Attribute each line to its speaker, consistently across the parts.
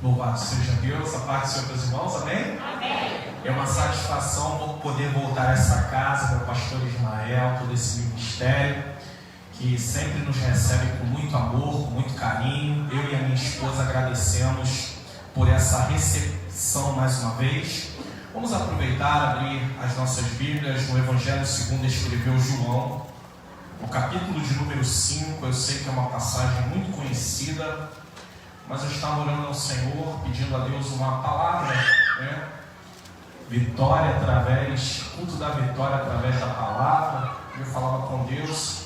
Speaker 1: Louvado seja Deus, a paz do Senhor para os irmãos, amém?
Speaker 2: Amém.
Speaker 1: É uma satisfação poder voltar a essa casa para o pastor Ismael, todo esse ministério, que sempre nos recebe com muito amor, com muito carinho. Eu e a minha esposa agradecemos por essa recepção mais uma vez. Vamos aproveitar, abrir as nossas Bíblias no Evangelho segundo escreveu João, o capítulo de número 5. Eu sei que é uma passagem muito conhecida, mas eu estava orando ao Senhor, pedindo a Deus uma palavra, vitória através, culto da vitória através da palavra. Eu falava com Deus,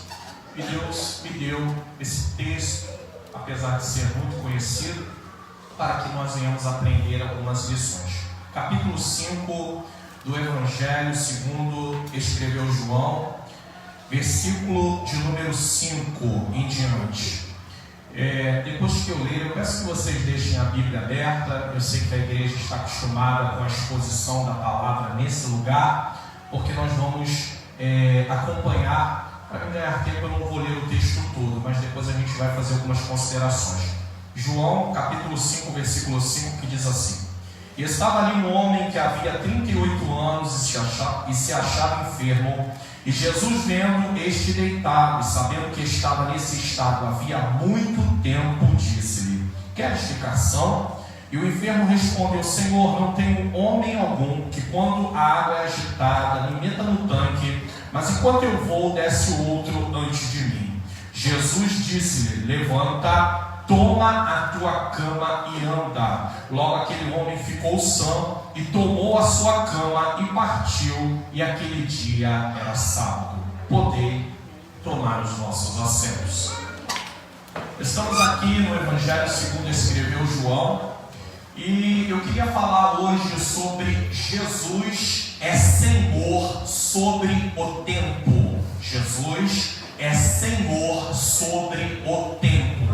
Speaker 1: e Deus me deu esse texto, apesar de ser muito conhecido, para que nós venhamos aprender algumas lições. Capítulo 5 do Evangelho segundo escreveu João, versículo de número 5 em diante. Depois que eu ler, eu peço que vocês deixem a Bíblia aberta. Eu sei que a igreja está acostumada com a exposição da palavra nesse lugar, porque nós vamos acompanhar. Para ganhar tempo eu não vou ler o texto todo, mas depois a gente vai fazer algumas considerações. João capítulo 5, versículo 5, que diz assim: E estava ali um homem que havia 38 anos e se achava enfermo. E Jesus, vendo este deitado e sabendo que estava nesse estado havia muito tempo, disse-lhe: Queres ficar são? E o enfermo respondeu: Senhor, não tenho homem algum que, quando a água é agitada, me meta no tanque, mas enquanto eu vou, desce o outro antes de mim. Jesus disse-lhe: Levanta, toma a tua cama e anda. Logo aquele homem ficou são e tomou a sua cama e partiu. E aquele dia era sábado. Podei tomar os nossos assentos. Estamos aqui no Evangelho segundo escreveu João, e eu queria falar hoje sobre Jesus é Senhor sobre o tempo. Jesus é Senhor sobre o tempo.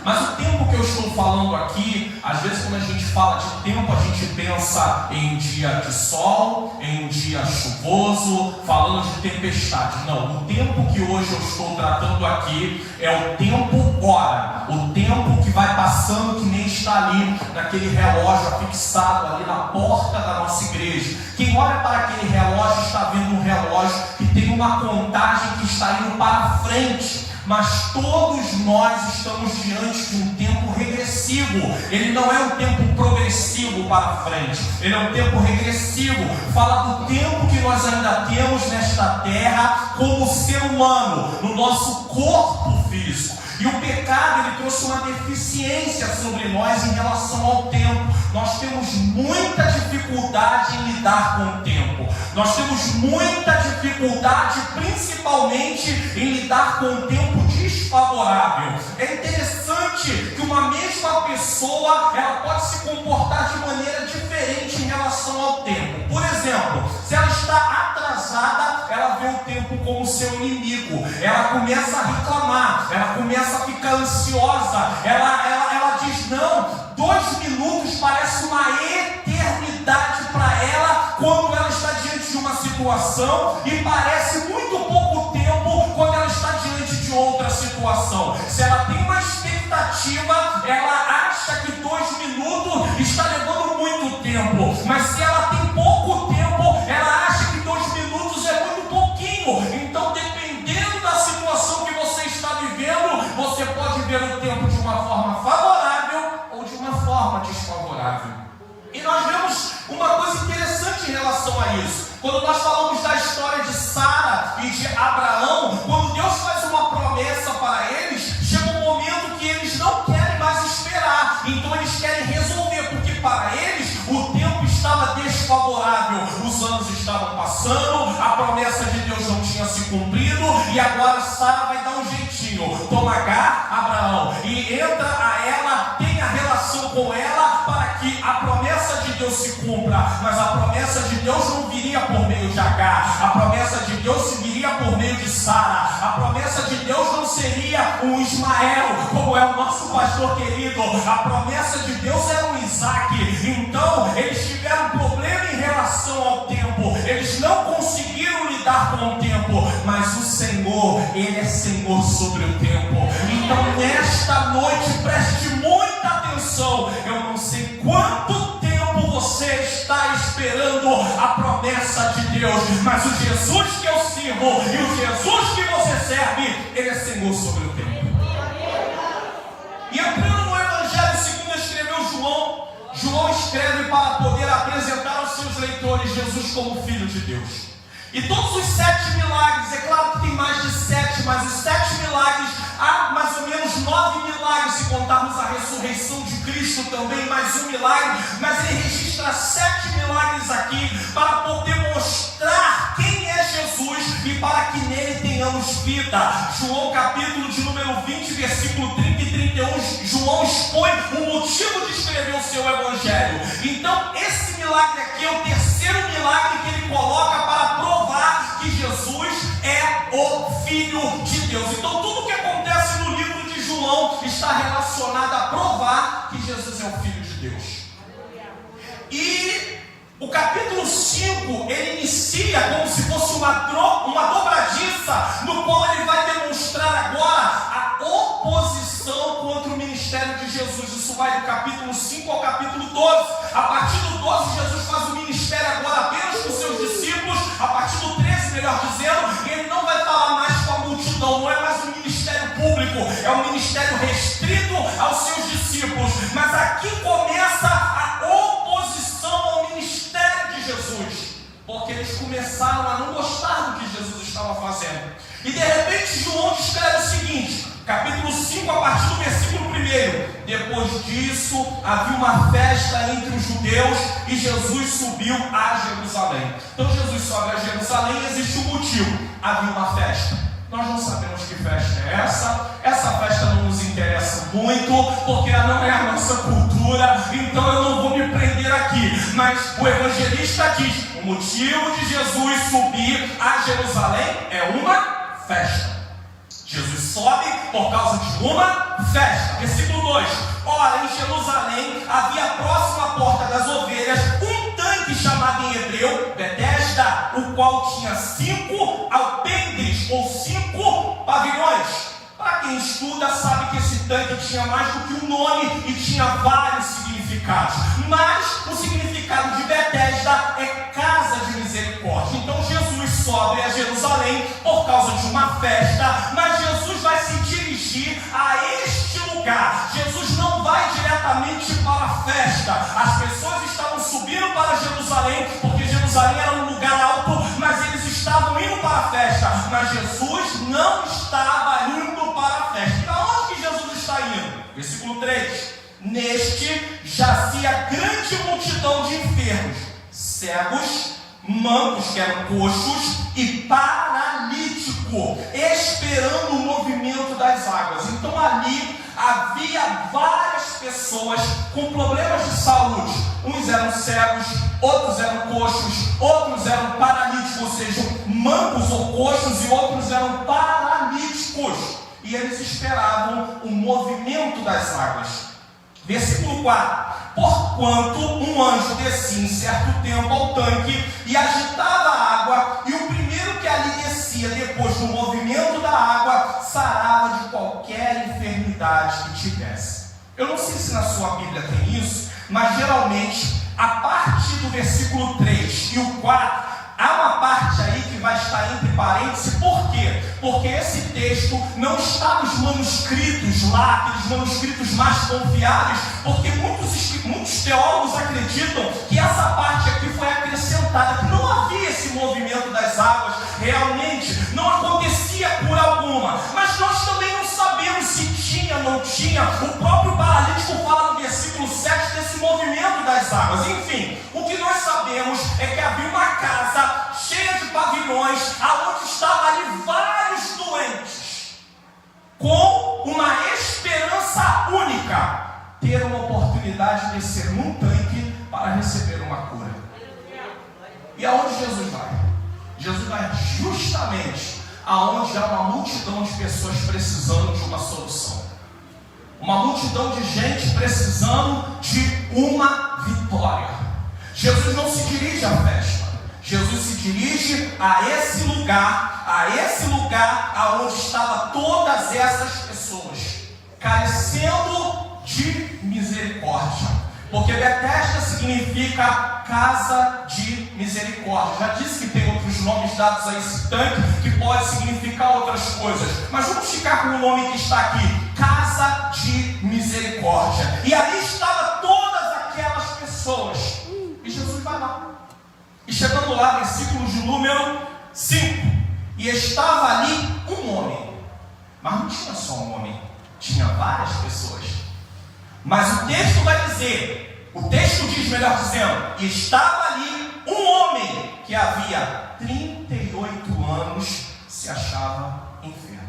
Speaker 1: Mas o tempo que eu estou falando aqui, às vezes quando a gente fala de tempo, a gente pensa em dia de sol, em dia chuvoso, falando de tempestade. Não, o tempo que hoje eu estou tratando aqui é o tempo hora, o tempo que vai passando, que nem está ali naquele relógio afixado ali na porta da nossa igreja. Quem olha para aquele relógio está vendo um relógio que tem uma contagem que está indo para frente. Mas todos nós estamos diante de um tempo regressivo. Ele não é um tempo progressivo para frente, ele é um tempo regressivo. Fala do tempo que nós ainda temos nesta terra como ser humano, no nosso corpo físico. E o pecado, ele trouxe uma deficiência sobre nós em relação ao tempo. Nós temos muita dificuldade em lidar com o tempo. Nós temos muita dificuldade, principalmente, em lidar com o tempo desfavorável. É interessante que uma mesma pessoa, ela pode se comportar de maneira diferente em relação ao tempo. Por exemplo, se ela está atrasada, ela vê o tempo como seu inimigo. Ela começa a reclamar, ela começa a ficar ansiosa. Ela diz: não, 2 minutos parece uma eternidade para ela quando ela está diante de uma situação, e parece muito pouco tempo quando ela está diante de outra situação. Se ela tem uma expectativa, ela acha que 2 minutos está levando muito tempo, mas se ela tem pouco tempo, ela acha que 2 minutos é muito pouquinho. Então, dependendo da situação que você está vivendo, você pode ver o tempo de uma forma favorável ou de uma forma desfavorável. E nós vemos uma coisa interessante em relação a isso. Quando nós falamos da história de Sara e de Abraão, quando Deus faz uma promessa para eles, chega um momento que eles não querem mais esperar. Então eles querem resolver, porque para eles o tempo estava desfavorável. Os anos estavam passando, a promessa de Deus não tinha se cumprido, e agora Sara vai dar um jeitinho. Toma Agar, Abraão, e entra a ela, tem a relação com ela, para que a promessa de Deus se cumpra. Mas a promessa de Deus não viria por meio de Agar, a promessa de Deus se viria por meio de Sara. A promessa de Deus não seria um Ismael, como é o nosso pastor querido. A promessa de Deus era um Isaac. Então eles tiveram problema em relação ao tempo, eles não conseguiram lidar com o tempo. Mas o Senhor, Ele é Senhor sobre o tempo. Então nesta noite preste muita atenção. Eu não sei presença de Deus, mas o Jesus que eu sirvo e o Jesus que você serve, Ele é Senhor sobre o tempo. E entrando no Evangelho segundo escreveu João, João escreve para poder apresentar aos seus leitores Jesus como Filho de Deus. E todos os 7 milagres, é claro que tem mais de 7, mas os 7 milagres, há mais ou menos 9 milagres, se contarmos a ressurreição de Cristo também, mais um milagre, mas ele registra 7 milagres aqui, para poder mostrar quem é Jesus e para que nele tenhamos vida. João capítulo de número 20, versículo 30 e 31, João expõe o motivo de escrever o seu Evangelho. Então esse milagre aqui é o terceiro milagre que ele coloca para provar que Jesus é o Filho de Deus. Então tudo que acontece no livro de João está relacionado a provar que Jesus é o Filho de Deus. E o capítulo 5, ele inicia como se fosse uma dobradiça, no qual ele vai demonstrar agora a oposição contra o ministério de Jesus. Isso vai do capítulo 5 ao capítulo 12. A partir do 12, Jesus faz o ministério agora apenas com seus discípulos. A partir do 13, melhor dizendo, ele não vai falar mais com a multidão, não é mais um ministério público, é um ministério restrito aos seus discípulos. Mas aqui começa a oposição ao ministério de Jesus, porque eles começaram a não gostar do que Jesus estava fazendo. E de repente João escreve o seguinte, capítulo 5, a partir do versículo 1: depois disso havia uma festa entre os judeus e Jesus subiu a Jerusalém. Então Jesus sobe a Jerusalém e existe um motivo: havia uma festa. Nós não sabemos que festa é essa. Essa festa não nos interessa muito, porque ela não é a nossa cultura, então eu não vou me prender aqui. Mas o evangelista diz: o motivo de Jesus subir a Jerusalém é uma festa. Jesus sobe por causa de uma festa. Versículo 2: ora, em Jerusalém havia próximo à porta das ovelhas um tanque chamado em hebreu Betesda, o qual tinha 5 alpendres ou 5 pavilhões. Para quem estuda sabe que esse tanque tinha mais do que um nome e tinha vários significados. Mas o significado de Betesda é casa de misericórdia. Então Jesus sobe a Jerusalém por causa de uma festa, mas Jesus vai se dirigir a este lugar. Jesus não vai diretamente para a festa. As pessoas estavam subindo para Jerusalém, porque Jerusalém era um lugar alto, mas eles estavam indo para a festa. Mas Jesus não estava indo para a festa. E para onde que Jesus está indo? Versículo 3: neste jazia grande multidão de enfermos, cegos, mancos, que eram coxos, e paralítico, esperando o movimento das águas. Então ali havia várias pessoas com problemas de saúde. Uns eram cegos, outros eram coxos, outros eram paralíticos, ou seja, mancos ou coxos, e outros eram paralíticos. E eles esperavam o movimento das águas. Versículo 4: porquanto um anjo descia em certo tempo ao tanque e agitava a água, e o primeiro que ali descia depois do movimento da água sarava de qualquer enfermidade que tivesse. Eu não sei se na sua Bíblia tem isso, mas geralmente a partir do versículo 3 e o 4 há uma parte aí que vai estar entre parênteses. Por quê? Porque esse texto não está nos manuscritos lá, aqueles manuscritos mais confiáveis, porque muitos teólogos acreditam que essa parte aqui foi acrescentada, que não havia esse movimento das águas, realmente não acontecia por alguma, mas nós também não sabemos se tinha ou não tinha. O próprio paralítico fala no versículo 7 desse movimento das águas. Enfim, o que nós sabemos é que havia uma casa cheia de pavilhões, aonde estavam ali vários doentes, com uma esperança única: ter uma oportunidade de descer num tanque para receber uma cura. E aonde Jesus vai? Jesus vai justamente aonde há uma multidão de pessoas precisando de uma solução, uma multidão de gente precisando de uma vitória. Jesus não se dirige à festa, Jesus se dirige a esse lugar aonde estavam todas essas pessoas, carecendo de misericórdia, porque Betesda significa casa de misericórdia. Já disse que tem outros nomes dados a esse tanque que pode significar outras coisas, mas vamos ficar com o nome que está aqui: Casa de Misericórdia. E ali estavam todas aquelas pessoas. E Jesus vai lá. E chegando lá, versículo de número 5. E estava ali um homem. Mas não tinha só um homem, tinha várias pessoas. Mas o texto vai dizer, o texto diz, melhor dizendo, e estava ali um homem que havia 38 anos se achava enfermo.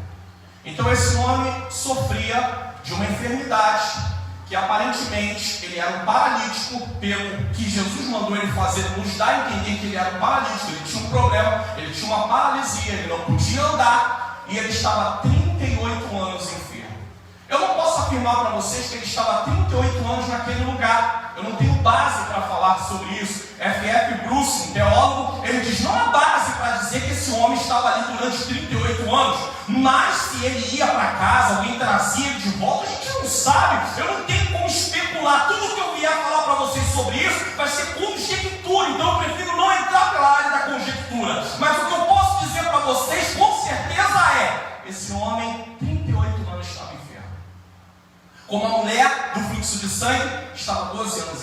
Speaker 1: Então esse homem sofria de uma enfermidade, que aparentemente ele era um paralítico, pelo que Jesus mandou ele fazer, nos dá a entender que ele era um paralítico, ele tinha um problema, ele tinha uma paralisia, ele não podia andar, e ele estava 38 anos enfermo. Eu não posso afirmar para vocês que ele estava 38 anos naquele lugar, eu não tenho base para falar sobre isso. F.F. Bruce, um teólogo, ele diz, não há base para dizer que esse homem estava ali durante 38 anos, mas se ele ia para casa, alguém trazia ele de volta, a gente não sabe, eu não tenho como especular. Tudo que eu vier falar para vocês sobre isso vai ser conjectura, então eu prefiro não entrar pela área da conjectura. Mas o que eu posso dizer para vocês com certeza é, esse homem 38 anos estava enfermo. Como a mulher do fluxo de sangue estava 12 anos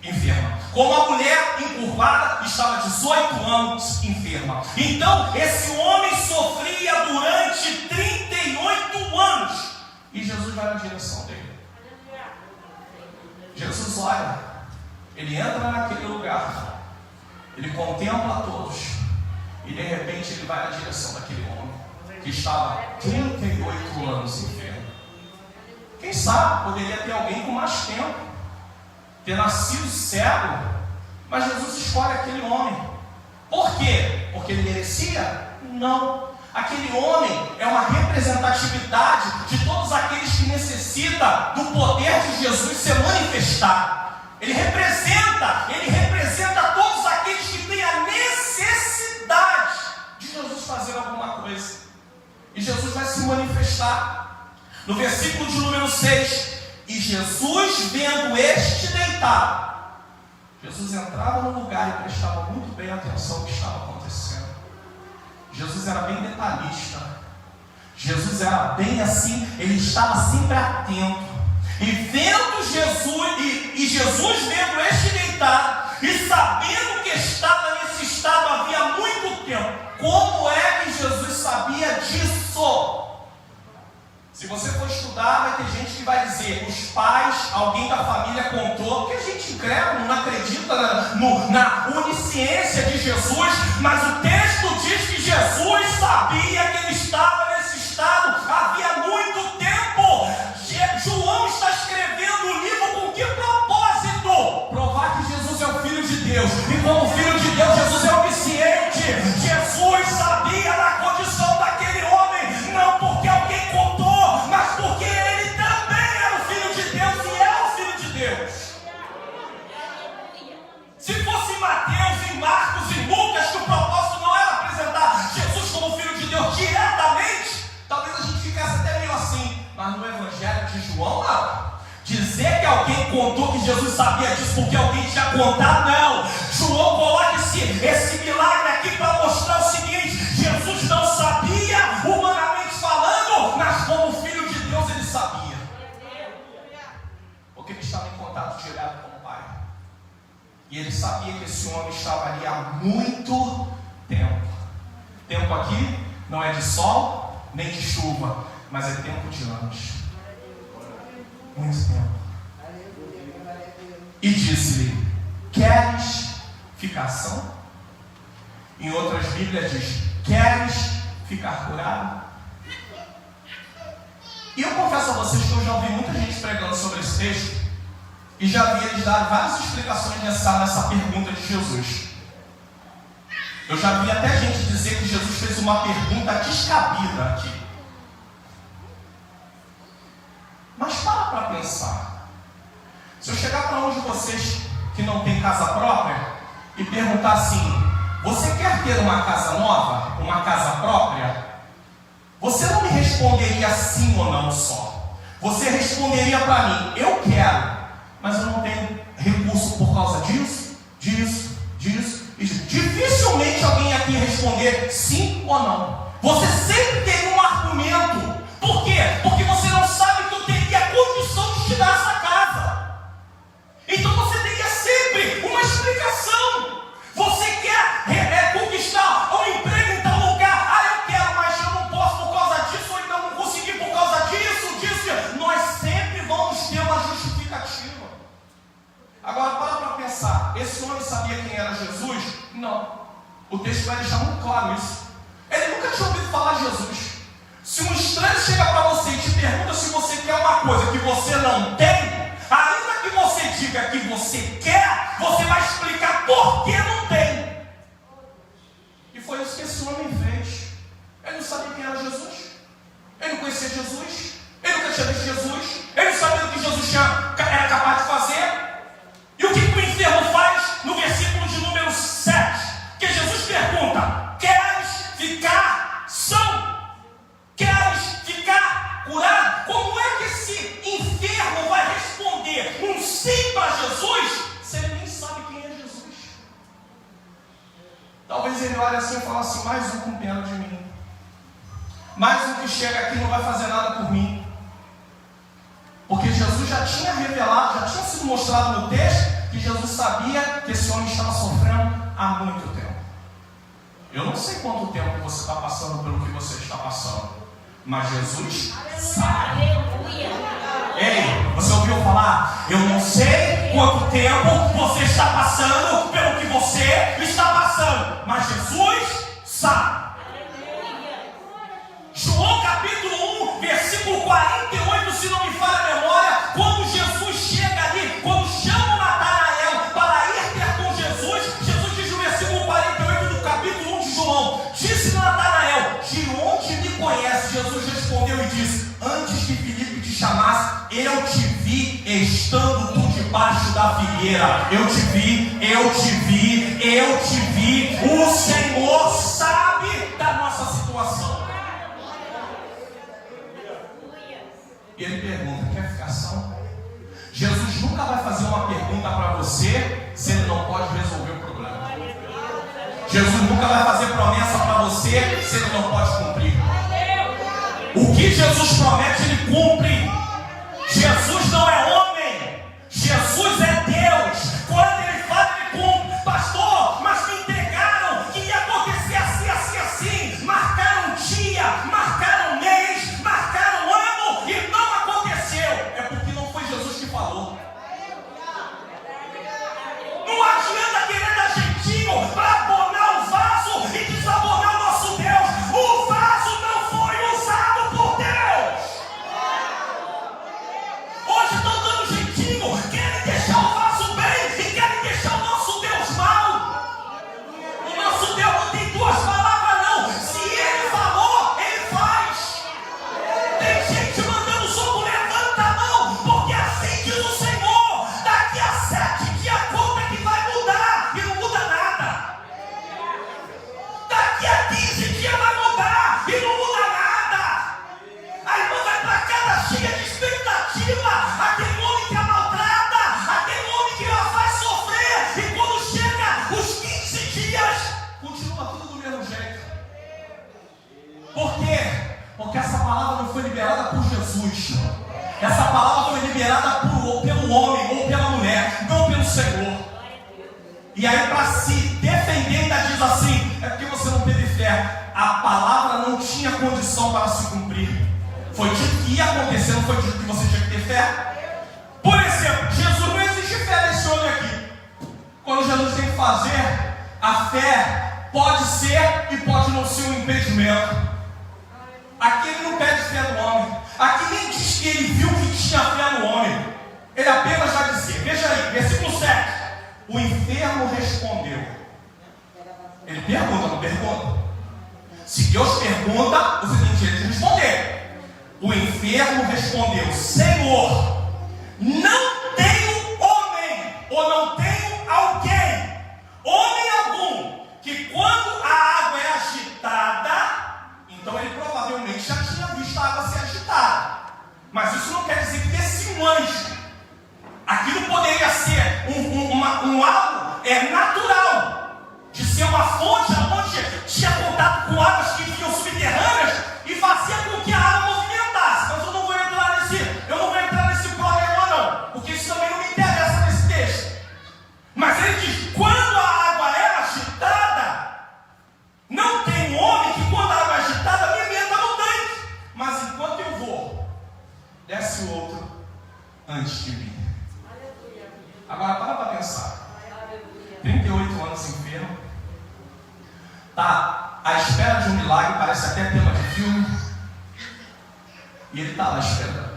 Speaker 1: enferma. Como a mulher encurvada estava 18 anos enferma. Então esse homem sofria durante 38 anos. E Jesus vai na direção dele. Jesus olha, ele entra naquele lugar, ele contempla a todos, e de repente ele vai na direção daquele homem que estava 38 anos enfermo. Quem sabe poderia ter alguém com mais tempo, ter nascido cego, mas Jesus escolhe aquele homem. Por quê? Porque ele merecia? Não. Aquele homem é uma representatividade de todos aqueles que necessitam do poder de Jesus ser manifestado. Ele representa todos aqueles que têm a necessidade de Jesus fazer alguma coisa. E Jesus vai se manifestar. No versículo de número 6, e Jesus vendo este deitado, Jesus entrava no lugar e prestava muito bem atenção ao que estava acontecendo. Jesus era bem detalhista. Jesus era bem assim, ele estava sempre atento. E vendo Jesus, e Jesus vendo este deitado, e sabendo que estava nesse estado havia muito tempo. Como é que Jesus sabia disso? Se você for estudar, vai ter gente que vai dizer, os pais, alguém da família contou, porque a gente incrédulo não acredita na onisciência de Jesus, mas o texto diz que Jesus sabia que ele estava nesse estado havia muito tempo. João está escrevendo o livro com que propósito? Provar que Jesus é o Filho de Deus, e como Filho de Deus, Jesus é onisciente. Jesus sabia da condição daquele homem, não porque alguém contou, mas porque ele também era o Filho de Deus e é o Filho de Deus. Se fosse em Mateus, em Marcos e Lucas, que o propósito não era apresentar Jesus como Filho de Deus diretamente, talvez a gente ficasse até meio assim. Mas no Evangelho de João, não. Dizer que alguém contou que Jesus sabia disso porque alguém tinha contado, não. João coloca esse milagre aqui para mostrar o seguinte: Jesus não sabia, humanamente falando, mas como Filho de Deus ele sabia. Porque ele estava em contato direto com o Pai. E ele sabia que esse homem estava ali há muito tempo. Tempo aqui não é de sol nem de chuva, mas é tempo de anos. Muito tempo. E disse-lhe: queres ficar são? Em outras Bíblias diz: queres ficar curado? E eu confesso a vocês que eu já ouvi muita gente pregando sobre esse texto e já vi eles dar várias explicações nessa pergunta de Jesus. Eu já vi até gente dizer que Jesus fez uma pergunta descabida aqui. Mas para pensar. Se eu chegar para um de vocês que não tem casa própria e perguntar assim: você quer ter uma casa nova? Uma casa própria? Você não me responderia sim ou não só. Você responderia para mim: eu quero, mas eu não tenho recurso por causa disso, disso, disso. E dificilmente alguém aqui responder sim ou não. Você sempre tem um argumento. Por quê? Porque você não sabe que eu teria condição de te dar essa casa. Então você teria sempre uma explicação. Você quer conquistar um emprego em tal lugar. Ah, eu quero, mas eu não posso por causa disso, ou então não consegui por causa disso. Nós sempre vamos ter uma justificativa. Agora, para pensar. Esse homem sabia quem era Jesus? Não. O texto vai deixar muito claro isso. Ele nunca tinha ouvido falar de Jesus. Se um estranho chega para você e te pergunta se você quer uma coisa que você não tem, ainda que você diga que você quer, você vai explicar por que não tem. E foi isso que esse homem fez. Ele não sabia quem era Jesus. Ele não conhecia Jesus. Ele nunca tinha visto Jesus. Ele não sabia o que Jesus era capaz de fazer. E o que o enfermo faz no versículo de número 7? Que Jesus pergunta: queres ficar são? Queres ficar curado? Como é que esse enfermo vai responder um sim para Jesus se ele nem sabe quem é Jesus? Talvez ele olhe assim e fale assim: mais um com pena de mim. Mais um que chega aqui e não vai fazer nada por mim. Porque Jesus já tinha revelado, já tinha sido mostrado no texto, que Jesus sabia que esse homem estava sofrendo há muito tempo. Eu não sei quanto tempo você está passando pelo que você está passando, mas Jesus sabe. Ei, você ouviu falar? Eu não sei quanto tempo você está passando pelo que você está passando, mas Jesus sabe. João capítulo 1, versículo 48, se não me falha a memória, quando Jesus chega ali, quando chama Natanael para ir ter com Jesus, Jesus diz no versículo 48 do capítulo 1 de João: disse Natanael, de onde me conhece? Jesus respondeu e disse: antes que Filipe te chamasse, eu te vi estando tu debaixo da figueira. Eu te vi. O Senhor sabe da nossa situação. E ele pergunta: quer ficar são? Jesus nunca vai fazer uma pergunta para você se ele não pode resolver o problema. Jesus nunca vai fazer promessa para você se ele não pode cumprir. O que Jesus promete, ele cumpre. Jesus não é homem, Jesus é Deus. Quando ele fala, ele cumpre. Pastor, mas me entregaram que ia acontecer assim. Marcaram dia, marcaram mês, marcaram ano e não aconteceu. É porque não foi Jesus que falou. Não adianta querer dar jeitinho para abonar o vaso e desabonar o nosso Deus. O vaso não foi usado por Deus. Hoje estão dando jeitinho, querem deixar o vaso bem e querem deixar o nosso Deus mal. O nosso Deus não tem duas palavras não. Se ele falou, ele faz. Tem gente mandando soco, levanta a mão, porque assim diz o Senhor: daqui a 7 dias conta que vai mudar e não muda nada. Daqui a 15 dias vai mudar e não muda nada. A irmã vai para casa cheia de expectativa. Aquele homem que a maltrata, aquele homem que ela faz sofrer, e quando chega os 15 dias, continua tudo do mesmo jeito. Por quê? Porque essa palavra não foi liberada por Jesus. Essa palavra foi liberada pelo homem ou pela mulher, não pelo Senhor. E aí, para se defender, ainda diz assim: é porque você não teve fé. A palavra não tinha condição para se cumprir. Foi dito que ia acontecer, não foi dito que você tinha que ter fé. Por exemplo, Jesus não existe fé nesse homem aqui. Quando Jesus tem que fazer, a fé pode ser e pode não ser um impedimento. Aqui ele não pede fé do homem. Aqui nem diz que ele viu que tinha fé no homem. Ele apenas vai dizer, veja aí, versículo 7. O enfermo respondeu. Ele pergunta, não pergunta? Se Deus pergunta, você tem direito de responder. O enfermo respondeu: Senhor, não tenho homem, ou não tenho alguém, homem algum, que quando a água é agitada, então ele provavelmente já tinha visto a água ser agitada. Mas isso não quer dizer que desse um anjo. Aquilo poderia ser algo natural. antes de mim. Agora para pensar. 38 anos enfermo. Tá à espera de um milagre, parece até tema de filme. E ele está lá esperando.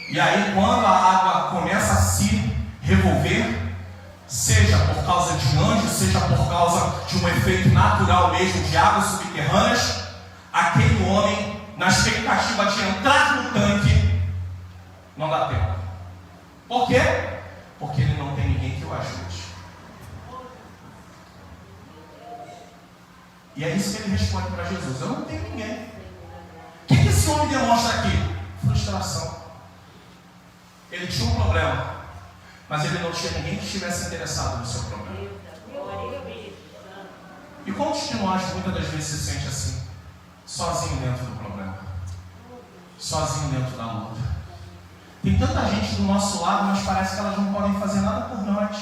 Speaker 1: E aí quando a água começa a se revolver, seja por causa de anjos, seja por causa de um efeito natural mesmo de águas subterrâneas, aquele homem, na expectativa de entrar no tanque, não dá tempo. Por quê? Porque ele não tem ninguém que o ajude. E é isso que ele responde para Jesus: eu não tenho ninguém. O que esse homem demonstra aqui? Frustração. Ele tinha um problema, mas ele não tinha ninguém que estivesse interessado no seu problema. E quantos de nós muitas das vezes se sente assim, sozinho dentro do problema, sozinho dentro da luta? Tem tanta gente do nosso lado, mas parece que elas não podem fazer nada por nós.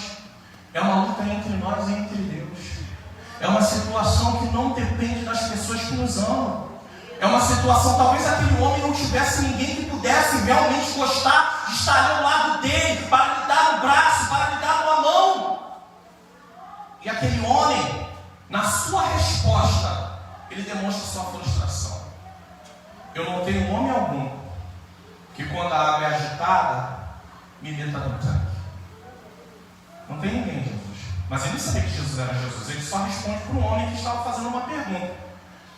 Speaker 1: É uma luta entre nós e entre Deus. É uma situação que não depende das pessoas que nos amam. É uma situação, talvez aquele homem não tivesse ninguém que pudesse realmente gostar de estar ao lado dele, para lhe dar um braço, para lhe dar uma mão. E aquele homem, na sua resposta, ele demonstra sua frustração. Eu não tenho nome algum que quando a água é agitada, me meta no tanque. Não tem ninguém, Jesus. Mas ele sabia que Jesus era Jesus. Ele só responde para um homem que estava fazendo uma pergunta.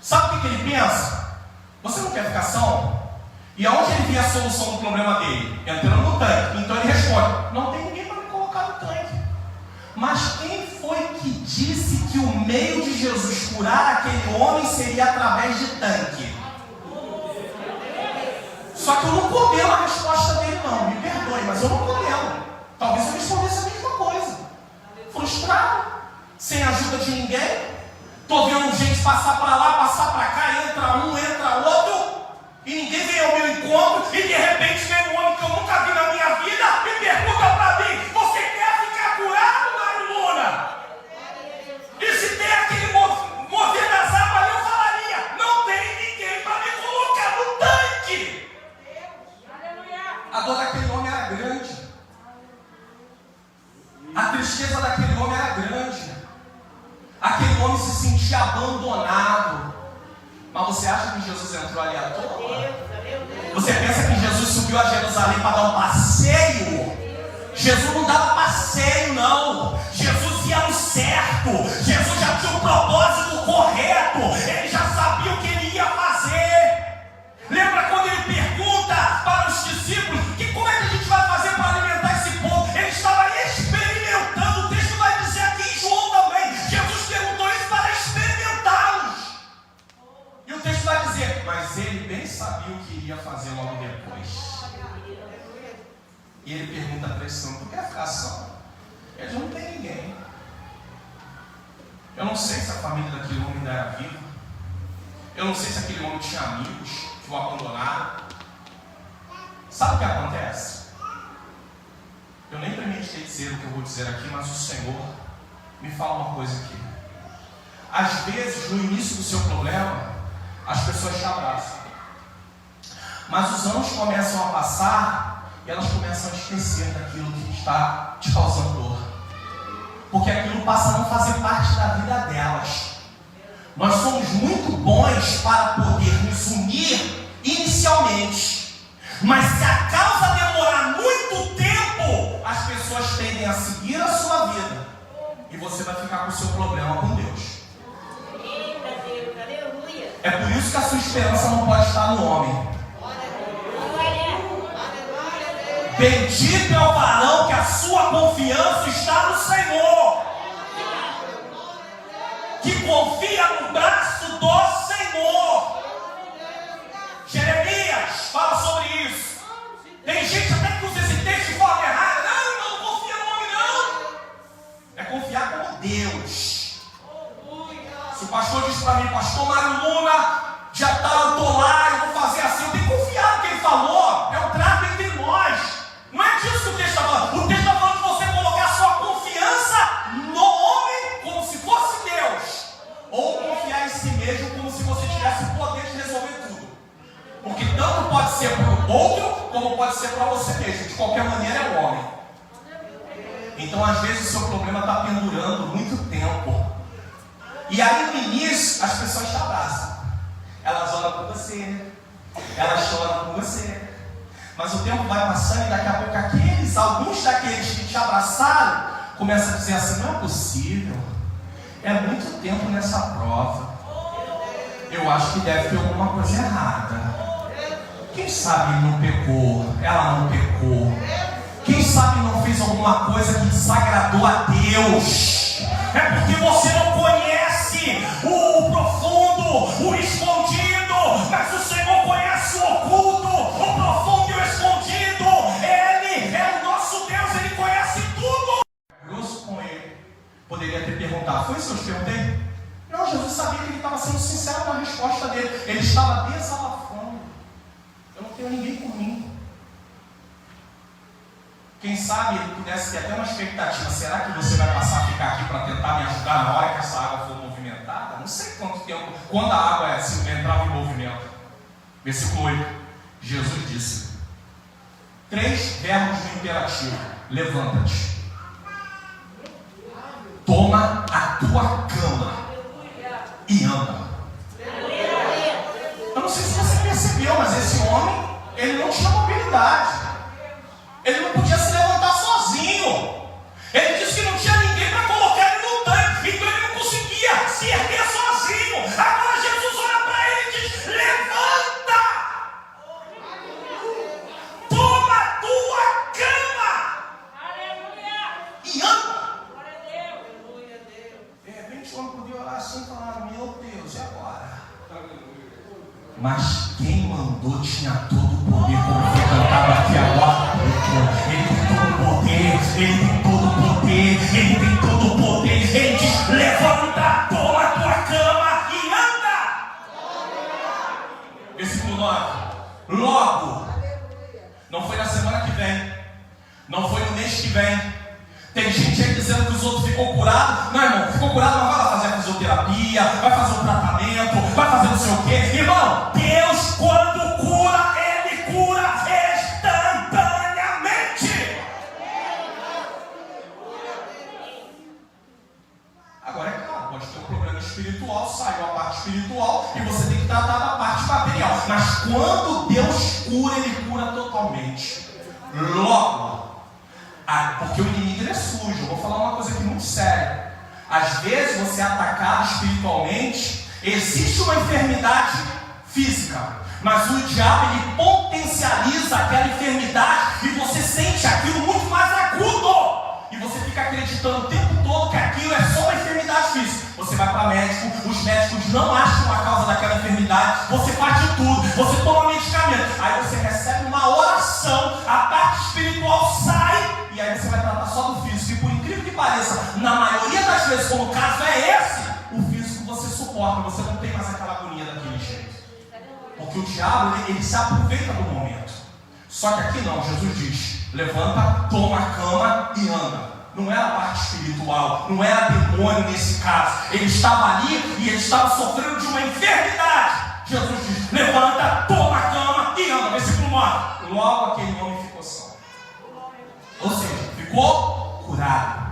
Speaker 1: Sabe o que ele pensa? Você não quer ficar são? E aonde ele via a solução do problema dele? Entrando no tanque. Então ele responde: não tem ninguém para me colocar no tanque. Mas quem foi que disse que o meio de Jesus curar aquele homem seria através de tanque? Só que eu não condeno a resposta dele, não. Me perdoe, mas eu não condeno. Talvez eu respondesse a mesma coisa. Frustrado, sem ajuda de ninguém. Estou vendo gente passar para lá, passar para cá, entra um, entra outro, e ninguém vem ao meu encontro, e de repente vem um homem que eu nunca vi na minha vida e pergunta para mim: você quer ficar curado, Mário Luna? E se tem aquele mover das águas ali, eu falaria: não tem ninguém para me colocar no tanque. A dor daquele homem era grande. A tristeza daquele homem era grande. Aquele homem se sentia abandonado. Mas você acha que Jesus entrou ali à toa? Você pensa que Jesus subiu a Jerusalém para dar um passeio? Jesus não dava passeio, não. Jesus ia no certo. Jesus já tinha o propósito correto. Ele já sabia o que ele ia fazer. Lembra quando ele pergunta para os discípulos: como é que a gente vai fazer para alimentar esse povo? Ele estava experimentando. O texto vai dizer aqui em João também. Jesus perguntou isso para experimentá-los. E o texto vai dizer: mas ele bem sabia o que iria fazer logo depois. E ele pergunta para esse homem: tu quer ficar só? Ele diz: não tem ninguém. Eu não sei se a família daquele homem ainda era viva. Eu não sei se aquele homem tinha amigos que o abandonaram. Sabe o que acontece? Eu nem premeditei dizer o que eu vou dizer aqui, mas o Senhor me fala uma coisa aqui. Às vezes, no início do seu problema, as pessoas te abraçam. Mas os anos começam a passar e elas começam a esquecer daquilo que está te causando dor. Porque aquilo passa a não fazer parte da vida delas. Nós somos muito bons para poder nos unir inicialmente. Mas se a causa demorar muito tempo, as pessoas tendem a seguir a sua vida. E você vai ficar com o seu problema com Deus. É por isso que a sua esperança não pode estar no homem. Bendito é o varão que a sua confiança está no Senhor, que confia no braço do Senhor. Jeremias fala sobre isso. Tem gente até que usa esse texto de forma errada. Não confia no homem, não. É confiar como Deus. Se o pastor diz para mim: pastor Mário Luna, já está, eu estou lá, eu vou fazer assim, eu tenho que confiar no que ele falou. É um trato entre nós. Não é disso que o texto está falando. O texto está falando de você colocar sua confiança no homem como se fosse Deus, ou confiar em si mesmo como se você tivesse o poder de resolver tudo. Porque tanto pode ser para o outro como pode ser para você mesmo. De qualquer maneira é o homem. Então às vezes o seu problema está pendurando muito tempo. E aí no início as pessoas te abraçam. Elas oram por você, elas choram por você. Mas o tempo vai passando e daqui a pouco alguns daqueles que te abraçaram, começam a dizer assim: não é possível, é muito tempo nessa prova, eu acho que deve ter alguma coisa errada. Quem sabe não pecou, ela não pecou, quem sabe não fez alguma coisa que desagradou a Deus. É porque você não conhece o profundo, o escondido, mas o Senhor conhece o oculto, o profundo e o escondido. Ele é o nosso Deus, Ele conhece tudo. Grosso com ele, poderia ter perguntado: foi isso que eu te perguntei? Não, Jesus sabia que ele estava sendo sincero na resposta dele. Ele estava desabafando. Eu não tenho ninguém comigo. Quem sabe ele pudesse ter até uma expectativa: será que você vai passar a ficar aqui para tentar me ajudar na hora que essa água for movimentada? Não sei quanto tempo, quando a água entrava em movimento. Versículo 8. Jesus disse: 3 verbos no imperativo: levanta-te, toma a tua cama e anda. Eu não sei se você percebeu, mas esse homem, ele não tinha mobilidade. Ele não podia se levantar sozinho. Ele disse que não tinha ninguém para colocar ele no tanque, então ele não conseguia se erguer sozinho. Agora Jesus olha para ele e diz: levanta, toma a tua cama e anda. De repente o homem podia orar assim e falar: meu Deus, e agora? Mas quem mandou tinha todo o poder, como foi cantado aqui agora. Ele tem todo o poder, ele tem todo o poder, ele tem todo o poder. Ele diz: levanta, toma a tua cama e anda. Versículo 9. Logo, não foi na semana que vem, não foi no mês que vem. Tem gente aí dizendo que os outros ficou curado. Não, irmão, ficou curado, mas vai fazer a fisioterapia, vai fazer o tratamento, vai fazer não sei o quê. Irmão, Deus, quando cura, Ele cura instantaneamente. Agora é claro, pode ter um problema espiritual, saiu a parte espiritual e você tem que tratar da parte material. Mas quando Deus cura, Ele cura totalmente. Logo, porque o inimigo ele é sujo. Eu vou falar uma coisa aqui muito séria. Às vezes você é atacado espiritualmente, existe uma enfermidade física, mas o diabo ele potencializa aquela enfermidade e você sente aquilo muito mais agudo. E você fica acreditando o tempo todo que aquilo é só uma enfermidade física. Você vai para médico, os médicos não acham a causa daquela enfermidade, você faz de tudo, você toma medicamento, aí você recebe uma oração, a parte espiritual sai, e aí você vai tratar só do físico. E por incrível que pareça, na maioria das vezes, como o caso é esse, o físico você suporta, você não tem mais aquela agonia daquele jeito. Porque o diabo, ele se aproveita do momento. Só que aqui não, Jesus diz: levanta, toma a cama e anda. Não era a parte espiritual, não era demônio nesse caso. Ele estava ali e ele estava sofrendo de uma enfermidade. Jesus diz: levanta, toma a cama e anda. Versículo 9. Logo aquele homem ficou são. Ou seja, ficou curado.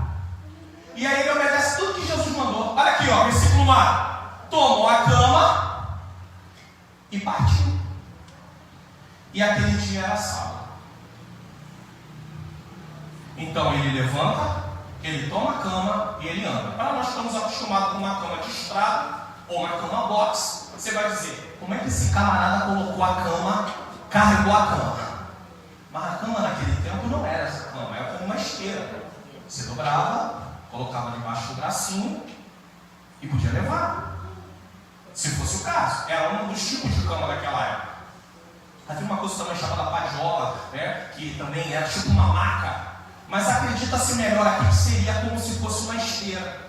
Speaker 1: E aí ele obedece tudo que Jesus mandou. Olha aqui, ó, versículo 9. Tomou a cama e partiu. E aquele dia era sábado. Então ele levanta, ele toma a cama e ele anda. Para nós estamos acostumados com uma cama de estrada ou uma cama box, você vai dizer: como é que esse camarada colocou a cama, carregou a cama? Mas a cama naquele tempo não era essa cama, era como uma esteira. Você dobrava, colocava debaixo do bracinho e podia levar. Se fosse o caso, era um dos tipos de cama daquela época. Havia uma coisa também chamada padiola, né, que também era tipo uma maca. Mas acredita-se melhor aqui que seria como se fosse uma esteira.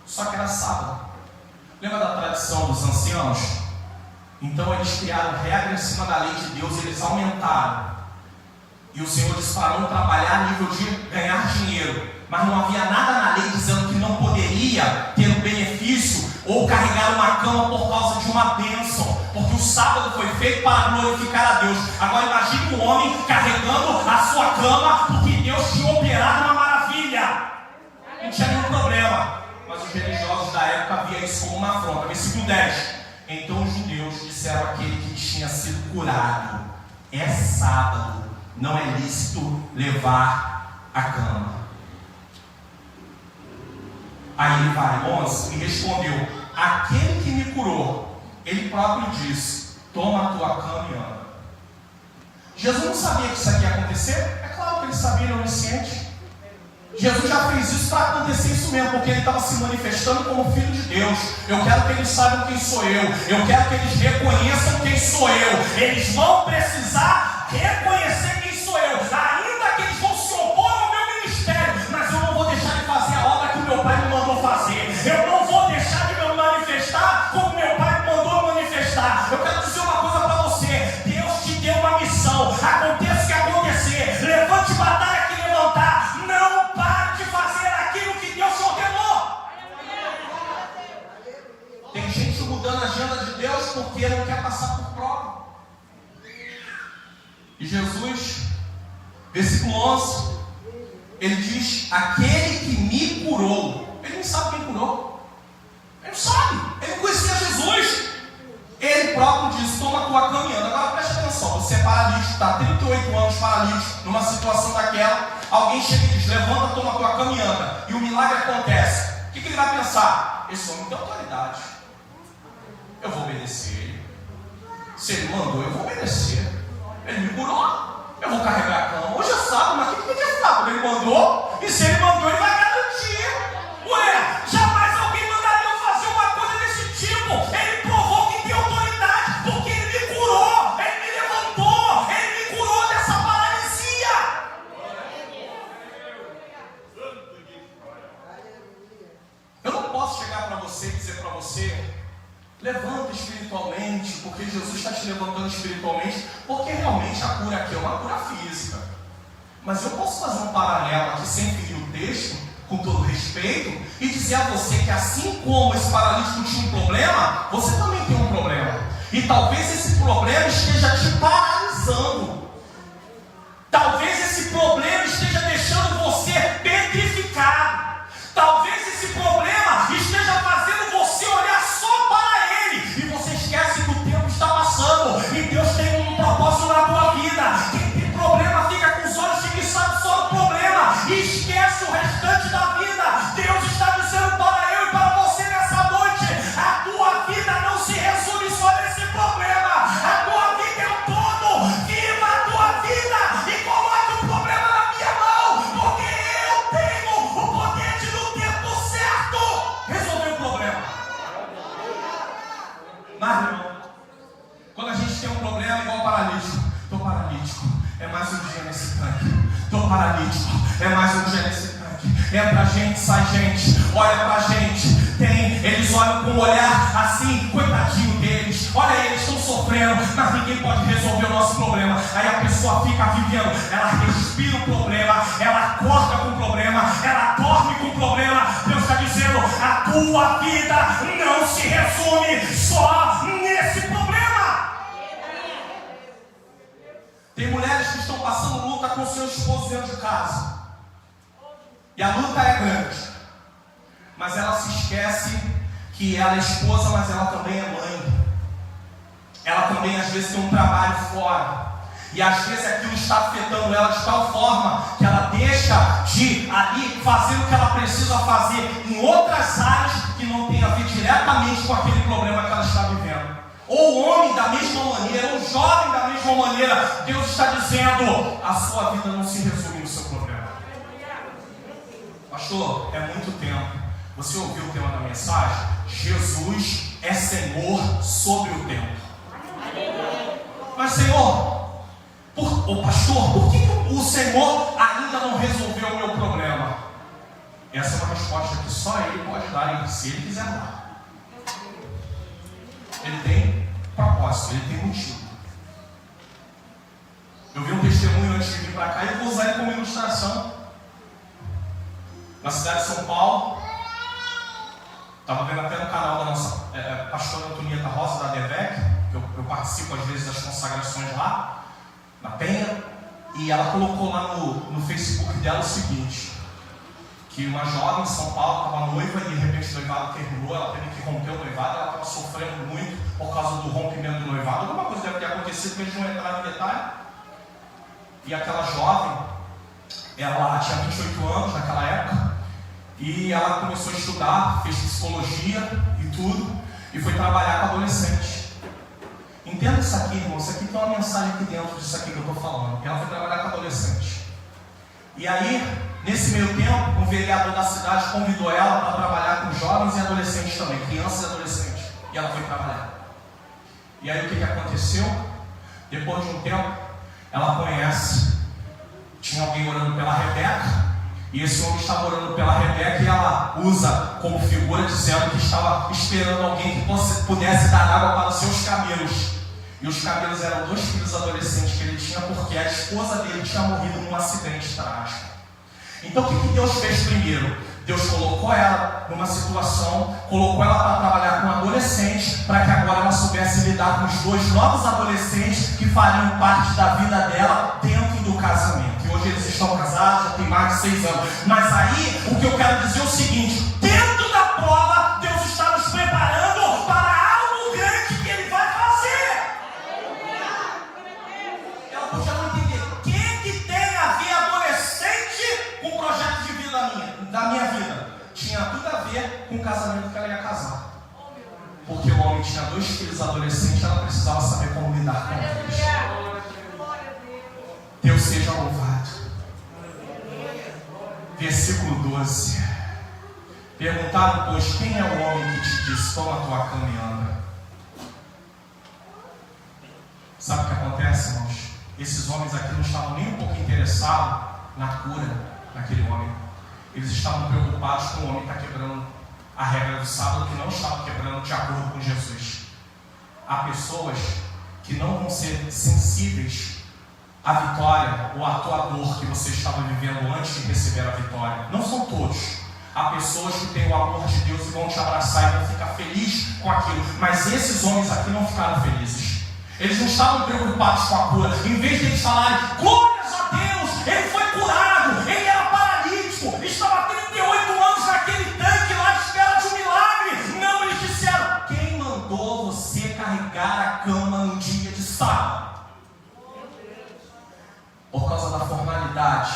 Speaker 1: Só que era sábado. Lembra da tradição dos anciãos? Então eles criaram regra em cima da lei de Deus, eles aumentaram. E o Senhor disse para não trabalhar a nível de ganhar dinheiro. Mas não havia nada na lei dizendo que não poderia ter um benefício ou carregar uma cama por causa de uma bênção. Porque o sábado foi feito para glorificar a Deus. Agora imagine um homem carregando a sua cama, porque Deus tinha operado uma maravilha. Não tinha nenhum problema. Mas os religiosos da época viam isso como uma afronta. Versículo 10. Então os judeus disseram àquele que tinha sido curado: é sábado, não é lícito levar a cama. Aí ele vai, 11, e respondeu: aquele que me curou, ele próprio disse: toma a tua cama e anda. Jesus não sabia que isso aqui ia acontecer? É claro que ele sabia, ele é onisciente. Jesus já fez isso para acontecer isso mesmo, porque ele estava se manifestando como Filho de Deus. Eu quero que eles saibam quem sou eu quero que eles reconheçam quem sou eu. Eles vão precisar reconhecer quem sou eu, ainda que eles vão se opor ao meu ministério, mas eu não vou deixar de fazer a obra que o meu Pai me mandou fazer. Eu não vou deixar de me manifestar como meu Pai me mandou manifestar. Eu quero dizer uma coisa para você: Deus te deu uma missão. Aconteça o que acontecer, levante batalha que levantar, não pare de fazer aquilo que Deus te ordenou. Tem gente mudando a agenda de Deus porque não quer passar por prova. E Jesus, versículo 11, ele diz: aquele que me curou. Ele não sabe quem curou. Ele não sabe. Ele não conhecia Jesus. Ele próprio disse: toma a tua cama e anda. Agora preste atenção, você é paralítico, está 38 anos paralítico, numa situação daquela, alguém chega e diz: levanta, toma a tua cama e anda, e o milagre acontece. O que ele vai pensar? Esse homem tem autoridade, eu vou obedecer ele. Se ele mandou, eu vou obedecer. Ele me curou, eu vou carregar a cama. Hoje é sábado, mas o que ele ia falar? Ele mandou, e se ele mandou, ele vai garantir. Ué, jamais alguém mandaria eu fazer uma coisa desse tipo. Ele provou que tem autoridade, porque ele me curou, ele me levantou, ele me curou dessa paralisia. Eu não posso chegar para você e dizer para você: levanta espiritualmente, porque Jesus está te levantando espiritualmente, porque realmente a cura aqui é uma cura física. Mas eu posso fazer um paralelo aqui, sem ferir o texto, com todo respeito, e dizer a você que assim como esse paralítico tinha um problema, você também tem um problema. E talvez esse problema esteja te paralisando. Talvez esse problema esteja deixando você petrificado. Talvez esse problema esteja fazendo você olhar só para ele, e você esquece que o tempo está passando e Deus tem um propósito na tua vida. Quem tem problema fica com os olhos fixados só no problema e esquece o restante da vida. Deus está dizendo para eu e para você nessa noite: a tua vida não se resume só nesse problema. A tua vida é um todo. Viva a tua vida e coloque o problema na minha mão, porque eu tenho o poder de, no tempo certo, resolver o problema. Mas, irmão, quando a gente tem um problema igual paralítico: estou paralítico, é mais um dia nesse tanque. Estou paralítico, é mais um dia nesse tanque. Entra gente, sai gente, olha pra gente. Eles olham com um olhar assim: coitadinho deles, olha, eles estão sofrendo, mas ninguém pode resolver o nosso problema. Aí a pessoa fica vivendo, ela respira o problema, ela acorda com o problema, ela dorme com o problema. Deus está dizendo: a tua vida não se resume só nesse problema. Tem mulheres que estão passando luta com seu esposo dentro de casa, e a luta é grande, mas ela se esquece que ela é esposa, mas ela também é mãe. Ela também às vezes tem um trabalho fora, e às vezes aquilo está afetando ela de tal forma que ela deixa de ali fazer o que ela precisa fazer em outras áreas que não tem a ver diretamente com aquele problema que ela está vivendo. Ou o homem da mesma maneira, ou o jovem da mesma maneira. Deus está dizendo: a sua vida não se resume no seu problema. Pastor, é muito tempo. Você ouviu o tema da mensagem? Jesus é Senhor sobre o tempo. Mas Senhor, pastor, por que o Senhor ainda não resolveu o meu problema? Essa é uma resposta que só Ele pode dar, se Ele quiser dar. Ele tem propósito, ele tem motivo. Eu vi um testemunho antes de vir para cá e eu vou usar ele como ilustração. Na cidade de São Paulo, estava vendo até no canal da nossa pastora Antonieta Rosa, da DEVEC, que eu participo às vezes das consagrações lá. na Penha, e ela colocou lá no Facebook dela o seguinte, que uma jovem em São Paulo estava noiva e de repente o noivado terminou, ela teve que romper o noivado, ela estava sofrendo muito por causa do rompimento do noivado, alguma coisa deve ter acontecido, mas não entrar em detalhe. E aquela jovem, ela tinha 28 anos naquela época, e ela começou a estudar, fez psicologia e tudo, e foi trabalhar com adolescente. Entenda isso aqui, irmão, isso aqui tem uma mensagem aqui dentro disso aqui que eu estou falando. Ela foi trabalhar com adolescente. E aí, nesse meio tempo, um vereador da cidade convidou ela para trabalhar com jovens e adolescentes também, crianças e adolescentes. E ela foi trabalhar. E aí o que aconteceu? Depois de um tempo, ela conhece, tinha alguém orando pela Rebeca, e esse homem estava orando pela Rebeca e ela usa como figura dizendo que estava esperando alguém que pudesse dar água para os seus camelos. E os camelos eram 2 filhos adolescentes que ele tinha, porque a esposa dele tinha morrido num acidente trágico. Então o que Deus fez primeiro? Deus colocou ela numa situação, colocou ela para trabalhar com adolescentes, para que agora ela soubesse lidar com os 2 novos adolescentes que fariam parte da vida dela dentro do casamento. E hoje eles estão casados, já tem mais de 6 anos. Mas aí, o que eu quero dizer é o seguinte: dentro da prova, Deus está nos preparando para algo grande que Ele vai fazer. Ela podia não entender o que tem a ver adolescente com o projeto de vida da minha vida. Tinha tudo a ver com o casamento que ela ia casar. Porque o homem tinha 2 filhos adolescentes, ela precisava saber como lidar com eles. Deus seja louvado. Versículo 12. Perguntaram, pois, quem é o homem que te disse, toma a tua cama e anda? Sabe o que acontece, irmãos? Esses homens aqui não estavam nem um pouco interessados na cura daquele homem. Eles estavam preocupados com o homem que está quebrando a regra do sábado, que não estava quebrando de acordo com Jesus. Há pessoas que não vão ser sensíveis à vitória ou à tua dor que você estava vivendo antes de receber a vitória. Não são todos. Há pessoas que têm o amor de Deus e vão te abraçar e vão ficar felizes com aquilo. Mas esses homens aqui não ficaram felizes. Eles não estavam preocupados com a cura. Em vez de eles falarem, glórias a Deus, ele foi curado, ele era paralítico, estava há 38 anos naquele tanque lá à espera de um milagre. Não, eles disseram, quem mandou você carregar a cama no dia de sábado? Por causa da formalidade,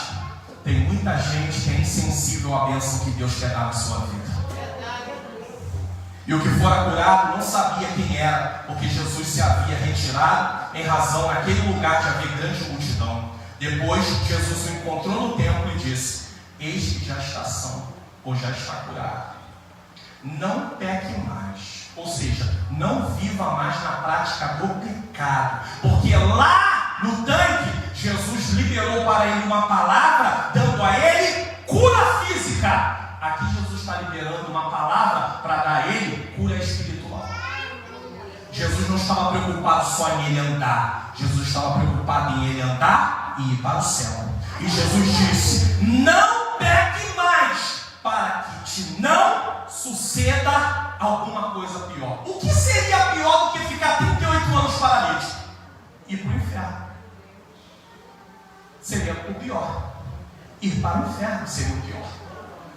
Speaker 1: tem muita gente que é insensível à bênção que Deus quer dar na sua vida. E o que fora curado não sabia quem era, porque Jesus se havia retirado em razão daquele lugar de haver grande multidão. Depois, Jesus o encontrou no templo e disse, eis que já está são, ou já está curado. Não peque mais, ou seja, não viva mais na prática do pecado, porque lá no tanque, Jesus liberou para ele uma palavra, dando a ele cura física. Aqui Jesus está liberando uma palavra para dar a ele cura espiritual. Jesus não estava preocupado só em ele andar. Jesus estava preocupado em ele andar e ir para o céu. E Jesus disse, não peque mais, para que te não suceda alguma coisa pior. O que seria pior do que ficar 38 anos paralítico? Ir para o inferno. Seria o pior. Ir para o inferno seria o pior.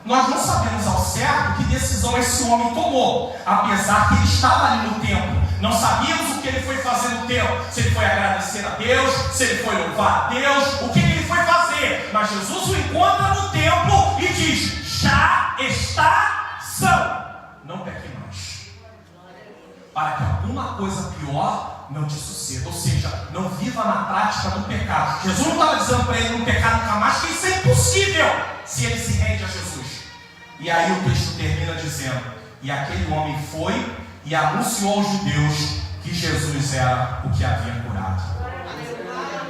Speaker 1: Nós não sabemos ao certo que decisão esse homem tomou, apesar que ele estava ali no templo. Não sabíamos o que ele foi fazer no templo. Se ele foi agradecer a Deus, se ele foi louvar a Deus, o que ele foi fazer. Mas Jesus o encontra no templo e diz, já está são. Não peque mais, para que alguma coisa pior não te suceda. Ou seja, não viva na prática do pecado. Jesus não estava dizendo para ele não pecar nunca mais, que isso é impossível se ele se rende a Jesus. E aí o texto termina dizendo, e aquele homem foi e anunciou aos judeus que Jesus era o que havia curado.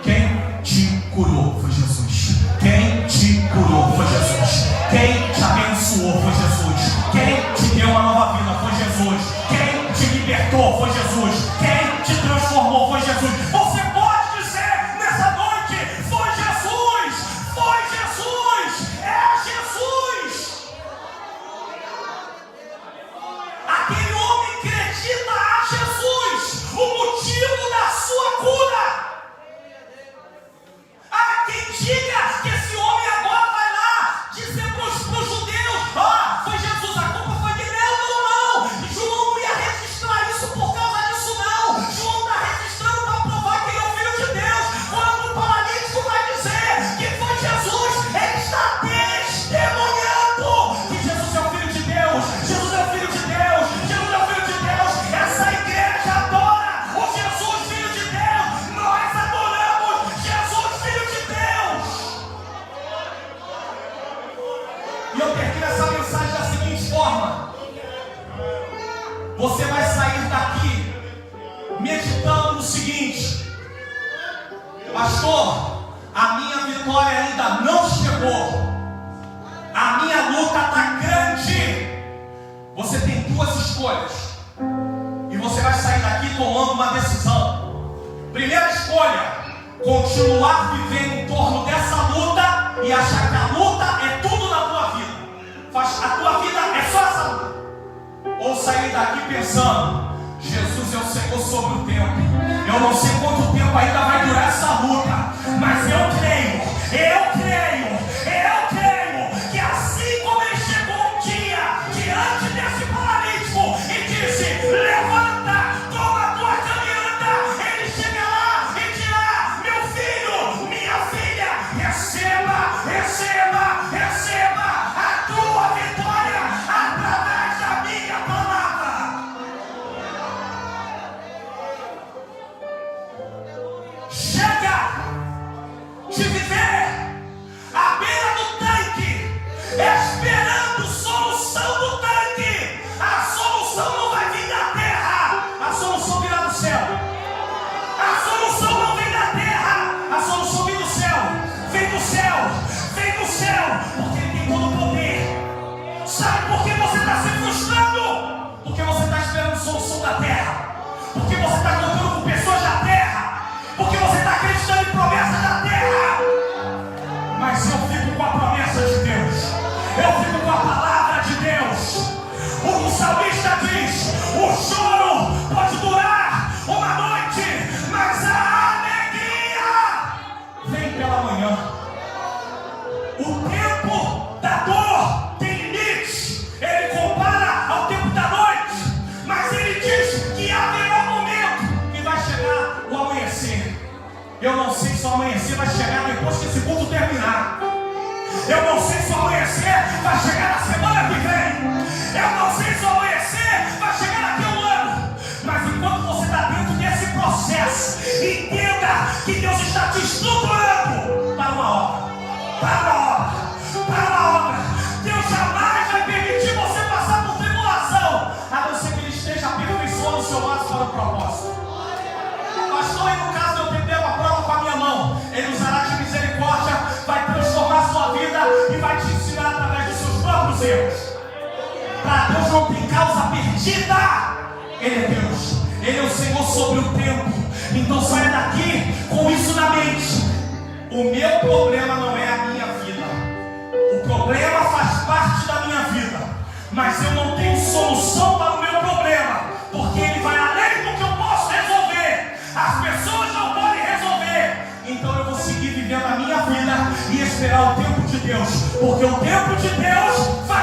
Speaker 1: Quem te curou foi Jesus. Quem te curou foi Jesus. Quem te abençoou foi Jesus. Quem te deu uma nova vida foi Jesus. Quem te libertou foi Jesus. Quem te transformou foi Jesus. Você pode dizer nessa noite, foi Jesus. Foi Jesus. É Jesus. Aquele homem acredita a Jesus, o motivo da sua cura. Pastor, a minha vitória ainda não chegou. A minha luta está grande. Você tem duas escolhas. E você vai sair daqui tomando uma decisão. Primeira escolha: continuar vivendo em torno dessa luta e achar que a luta é tudo na tua vida. A tua vida é só essa luta. Ou sair daqui pensando: Jesus é o Senhor sobre o tempo. Eu não sei quanto tempo ainda vai durar essa luta, mas eu creio que assim como ele chegou um dia diante desse paralítico e disse: levanta, toma a tua caminhada, ele chega lá e dirá: meu filho, minha filha, receba a tua vitória através da minha palavra. Chega de viver à beira do tanque, esperando solução do tanque. A solução não vai vir da terra, a solução virá do céu. A solução não vem da terra, a solução vem do céu. Vem do céu, porque ele tem todo o poder. Sabe por que você está se frustrando? Porque você está esperando solução da terra. Porque você está contando com pessoas da terra. Porque você está acreditando em promessas da terra. Mas eu fico com a promessa de Deus. Eu fico com a palavra de Deus. O salmista diz: o choro pode durar uma noite, mas a alegria vem pela manhã. O tempo da dor tem limites. Ele compara ao tempo da noite, mas ele diz que haverá um momento que vai chegar o amanhecer. Eu não sei se o amanhecer vai chegar depois que esse culto terminar. Eu não sei se o amanhecer vai chegar na semana que vem. Eu não sei se o amanhecer vai chegar daqui a um ano. Mas enquanto você está dentro desse processo, entenda que Deus está te estruturando para uma obra. Para uma obra. Deus jamais vai permitir você passar por tribulação, a não ser que Ele esteja aperfeiçoando o seu vaso para o propósito. Pastor, e no caso de eu perder uma prova com a minha mão, Ele usará de misericórdia, vai transformar a sua vida e vai te ensinar através dos seus próprios erros. Para Deus não tem causa perdida. Ele é Deus, Ele é o Senhor sobre o tempo. Então saia daqui com isso na mente. O meu problema não é a minha vida. O problema faz parte da minha vida, mas eu não tenho solução para o meu problema, porque ele vai além do que eu posso resolver. As pessoas não podem resolver. Então eu vou seguir vivendo a minha vida e esperar o tempo de Deus, porque o tempo de Deus vai